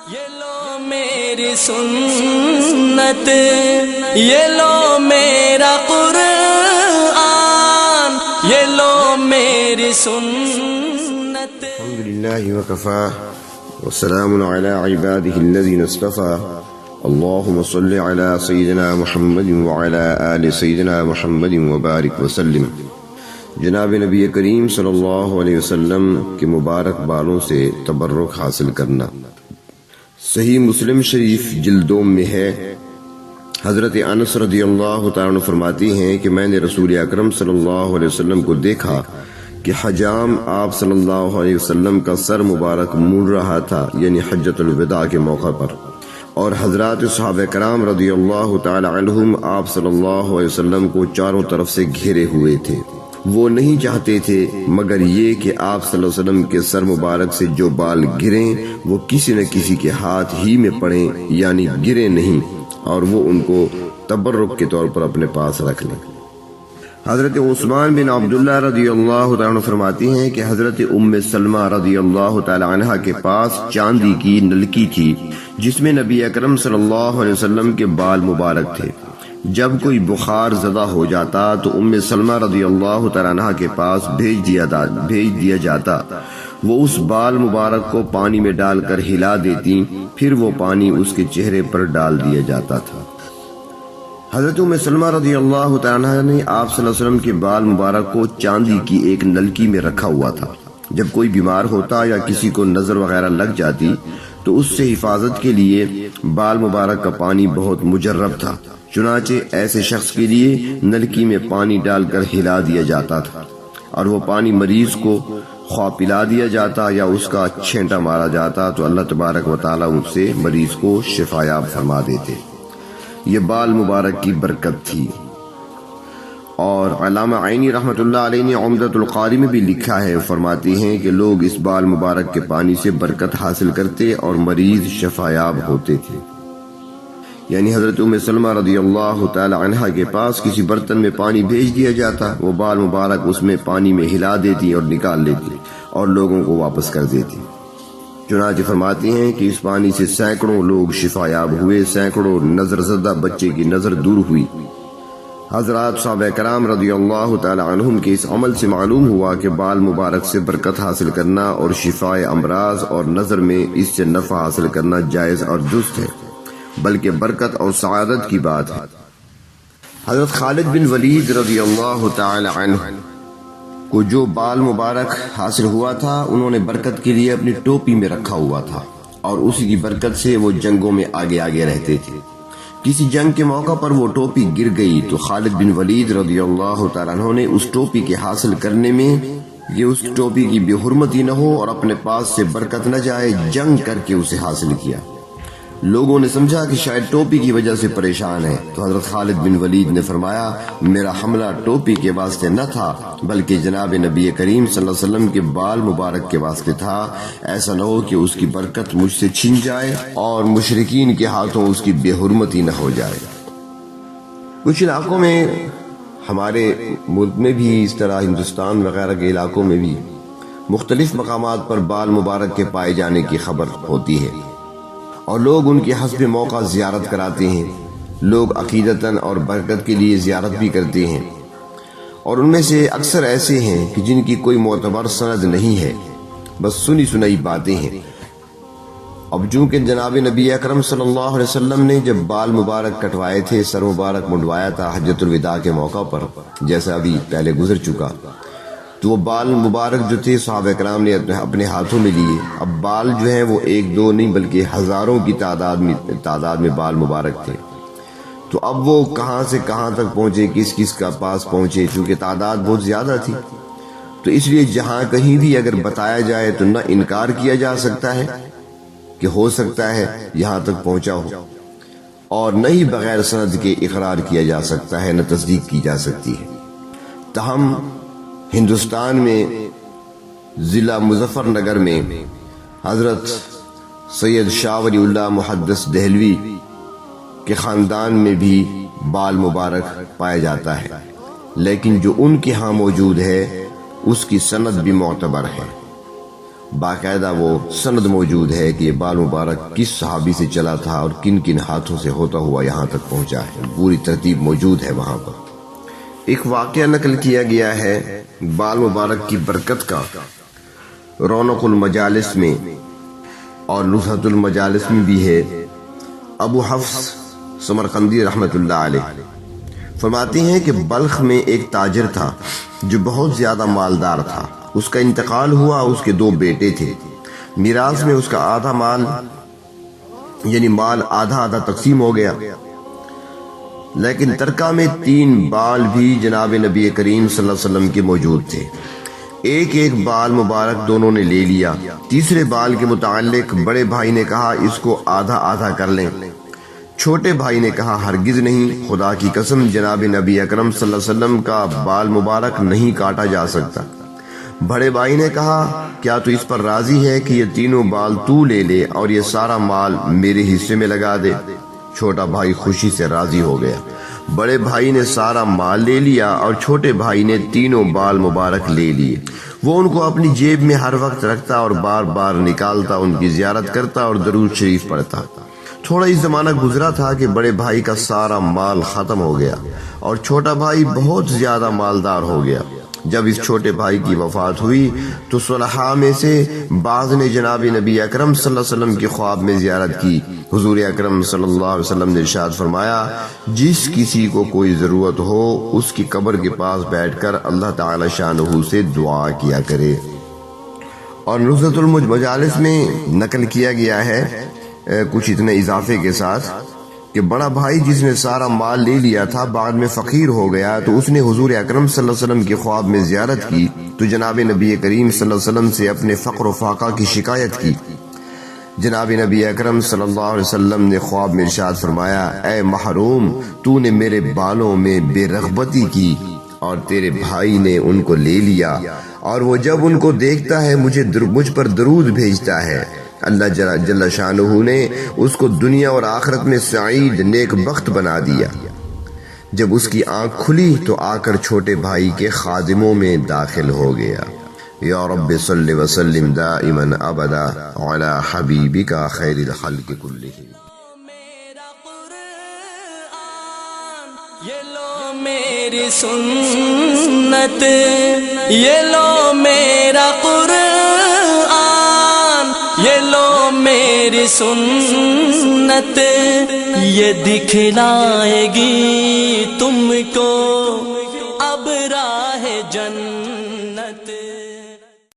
یہ لو میری سنت، یہ لو میرا قرآن، یہ لو میری سنت۔ الحمدللہ وکفا والسلام علی عباده الذین اصطفى، اللهم صل علی سیدنا محمد وعلی آل سیدنا محمد وبارک وسلم۔ جناب نبی کریم صلی اللہ علیہ وسلم کے مبارک بالوں سے تبرک حاصل کرنا۔ صحیح مسلم شریف جلدوم میں ہے، حضرت انس رضی اللہ تعالیٰ عنہ فرماتی ہیں کہ میں نے رسول اکرم صلی اللہ علیہ وسلم کو دیکھا کہ حجام آپ صلی اللہ علیہ وسلم کا سر مبارک مونڈ رہا تھا، یعنی حجۃ الوداع کے موقع پر، اور حضرات صحابہ کرام رضی اللہ تعالی عنہم آپ صلی اللہ علیہ وسلم کو چاروں طرف سے گھیرے ہوئے تھے۔ وہ نہیں چاہتے تھے مگر یہ کہ آپ صلی اللہ علیہ وسلم کے سر مبارک سے جو بال گریں وہ کسی نہ کسی کے ہاتھ ہی میں پڑیں، یعنی گرے نہیں، اور وہ ان کو تبرک کے طور پر اپنے پاس رکھ لیں۔ حضرت عثمان بن عبداللہ رضی اللہ تعالیٰ عنہ فرماتی ہیں کہ حضرت ام سلمہ رضی اللہ تعالیٰ عنہ کے پاس چاندی کی نلکی تھی جس میں نبی اکرم صلی اللہ علیہ وسلم کے بال مبارک تھے۔ جب کوئی بخار زدہ ہو جاتا تو ام سلمہ رضی اللہ تعالیٰ عنہ کے پاس بھیج دیا جاتا، وہ اس بال مبارک کو پانی میں ڈال کر ہلا دیتی، پھر وہ پانی اس کے چہرے پر ڈال دیا جاتا تھا۔ حضرت ام سلمہ رضی اللہ تعالیٰ عنہ نے آپ صلی اللہ علیہ وسلم کے بال مبارک کو چاندی کی ایک نلکی میں رکھا ہوا تھا۔ جب کوئی بیمار ہوتا یا کسی کو نظر وغیرہ لگ جاتی تو اس سے حفاظت کے لیے بال مبارک کا پانی بہت مجرب تھا، چنانچہ ایسے شخص کے لیے نلکی میں پانی ڈال کر ہلا دیا جاتا تھا، اور وہ پانی مریض کو خواہ پلا دیا جاتا یا اس کا چھینٹا مارا جاتا تو اللہ تبارک و تعالیٰ اس سے مریض کو شفایاب فرما دیتے۔ یہ بال مبارک کی برکت تھی۔ اور علامہ عینی رحمۃ اللہ علیہ نے عمدۃ القاری میں بھی لکھا ہے، فرماتی ہیں کہ لوگ اس بال مبارک کے پانی سے برکت حاصل کرتے اور مریض شفایاب ہوتے تھے۔ یعنی حضرت ام سلمہ رضی اللہ تعالی عنہ کے پاس کسی برتن میں پانی بھیج دیا جاتا، وہ بال مبارک اس میں پانی میں ہلا دیتی اور نکال لیتی اور لوگوں کو واپس کر دیتی۔ چنانچہ فرماتی ہیں کہ اس پانی سے سینکڑوں لوگ شفایاب ہوئے، سینکڑوں نظر زدہ بچے کی نظر دور ہوئی۔ حضرات صحابہ کرام رضی اللہ تعالی عنہم کے اس عمل سے معلوم ہوا کہ بال مبارک سے برکت حاصل کرنا اور شفاء امراض اور نظر میں اس سے نفع حاصل کرنا جائز اور درست ہے، بلکہ برکت اور سعادت کی بات ہے۔ حضرت خالد بن ولید رضی اللہ تعالی عنہ کو جو بال مبارک حاصل ہوا تھا انہوں نے برکت کے لیے اپنی ٹوپی میں رکھا ہوا تھا، اور اسی کی برکت سے وہ جنگوں میں آگے آگے رہتے تھے۔ کسی جنگ کے موقع پر وہ ٹوپی گر گئی تو خالد بن ولید رضی اللہ تعالیٰ عنہ نے اس ٹوپی کے حاصل کرنے میں یہ اس ٹوپی کی بے حرمتی نہ ہو اور اپنے پاس سے برکت نہ جائے، جنگ کر کے اسے حاصل کیا۔ لوگوں نے سمجھا کہ شاید ٹوپی کی وجہ سے پریشان ہے، تو حضرت خالد بن ولید نے فرمایا میرا حملہ ٹوپی کے واسطے نہ تھا بلکہ جناب نبی کریم صلی اللہ علیہ وسلم کے بال مبارک کے واسطے تھا، ایسا نہ ہو کہ اس کی برکت مجھ سے چھن جائے اور مشرکین کے ہاتھوں اس کی بے حرمتی نہ ہو جائے۔ کچھ علاقوں میں، ہمارے ملک میں بھی اس طرح، ہندوستان وغیرہ کے علاقوں میں بھی مختلف مقامات پر بال مبارک کے پائے جانے کی خبر ہوتی ہے، اور لوگ ان کے حسب موقع زیارت کراتے ہیں۔ لوگ عقیدتاً اور برکت کے لیے زیارت بھی کرتے ہیں، اور ان میں سے اکثر ایسے ہیں کہ جن کی کوئی معتبر سند نہیں ہے، بس سنی سنائی باتیں ہیں۔ اب چونکہ جناب نبی اکرم صلی اللہ علیہ وسلم نے جب بال مبارک کٹوائے تھے، سر مبارک منڈوایا تھا حجۃ الوداع کے موقع پر، جیسا ابھی پہلے گزر چکا، تو وہ بال مبارک جو تھے صحابہ کرام نے اپنے ہاتھوں میں لیے۔ اب بال جو ہیں وہ ایک دو نہیں بلکہ ہزاروں کی تعداد میں بال مبارک تھے، تو اب وہ کہاں سے کہاں تک پہنچے، کس کس کا پاس پہنچے، چونکہ تعداد بہت زیادہ تھی، تو اس لیے جہاں کہیں بھی اگر بتایا جائے تو نہ انکار کیا جا سکتا ہے کہ ہو سکتا ہے یہاں تک پہنچا ہو، اور نہ ہی بغیر سند کے اقرار کیا جا سکتا ہے، نہ تصدیق کی جا سکتی ہے۔ تاہم ہندوستان میں ضلع مظفر نگر میں حضرت سید شاہ ولی اللہ محدث دہلوی کے خاندان میں بھی بال مبارک پایا جاتا ہے، لیکن جو ان کے ہاں موجود ہے اس کی سند بھی معتبر ہے، باقاعدہ وہ سند موجود ہے کہ یہ بال مبارک کس صحابی سے چلا تھا اور کن کن ہاتھوں سے ہوتا ہوا یہاں تک پہنچا ہے، پوری ترتیب موجود ہے وہاں پر۔ ایک واقعہ نقل کیا گیا ہے بال مبارک کی برکت کا، رونق المجالس میں اور نصحت المجالس میں بھی ہے۔ ابو حفص سمرقندی رحمت اللہ علیہ فرماتے ہیں کہ بلخ میں ایک تاجر تھا جو بہت زیادہ مالدار تھا۔ اس کا انتقال ہوا، اس کے 2 بیٹے تھے۔ میراث میں اس کا آدھا مال یعنی مال آدھا آدھا تقسیم ہو گیا، لیکن ترکہ میں 3 بال بھی جناب نبی کریم صلی اللہ علیہ وسلم کے موجود تھے۔ ایک ایک بال مبارک دونوں نے لے لیا۔ تیسرے بال کے متعلق بڑے بھائی نے کہا اس کو آدھا آدھا کر لیں۔ چھوٹے بھائی نے کہا ہرگز نہیں، خدا کی قسم جناب نبی اکرم صلی اللہ علیہ وسلم کا بال مبارک نہیں کاٹا جا سکتا۔ بڑے بھائی نے کہا کیا تو اس پر راضی ہے کہ یہ تینوں بال تو لے لے اور یہ سارا مال میرے حصے میں لگا دے؟ چھوٹا بھائی خوشی سے راضی ہو گیا۔ بڑے بھائی نے سارا مال لے لیا اور چھوٹے بھائی نے تینوں بال مبارک لے لیے۔ وہ ان کو اپنی جیب میں ہر وقت رکھتا اور بار بار نکالتا، ان کی زیارت کرتا اور درود شریف پڑھتا۔ تھوڑا ہی زمانہ گزرا تھا کہ بڑے بھائی کا سارا مال ختم ہو گیا اور چھوٹا بھائی بہت زیادہ مالدار ہو گیا۔ جب اس چھوٹے بھائی کی وفات ہوئی تو صلحاء میں سے بعض نے جناب نبی اکرم صلی اللہ علیہ وسلم کی خواب میں زیارت کی۔ حضور اکرم صلی اللہ علیہ وسلم نے ارشاد فرمایا جس کسی کو کوئی ضرورت ہو اس کی قبر کے پاس بیٹھ کر اللہ تعالی شانہ سے دعا کیا کرے۔ اور نصرت المجالس میں نقل کیا گیا ہے کچھ اتنے اضافے کے ساتھ کہ بڑا بھائی جس نے سارا مال لے لیا تھا بعد میں فقیر ہو گیا، تو اس نے حضور اکرم صلی اللہ علیہ وسلم کی خواب میں زیارت کی تو جناب نبی کریم صلی اللہ علیہ وسلم سے اپنے فقر و فاقہ کی شکایت کی۔ جناب نبی اکرم صلی اللہ علیہ وسلم نے خواب میں ارشاد فرمایا اے محروم، تو نے میرے بالوں میں بے رغبتی کی اور تیرے بھائی نے ان کو لے لیا، اور وہ جب ان کو دیکھتا ہے مجھ پر درود بھیجتا ہے۔ اللہ جل شانہ نے اس کو دنیا اور آخرت میں سعید نیک بخت بنا دیا۔ جب اس کی آنکھ کھلی تو آ کر چھوٹے بھائی کے خادموں میں داخل ہو گیا۔ یا رب صلی وسلم دائما ابدا علی حبیبک خیر الخلق کلہم۔ یہ لو میری سنت، یہ لو میرا قرآن، یہ لو میری سنت، یہ دکھلائے گی تم کو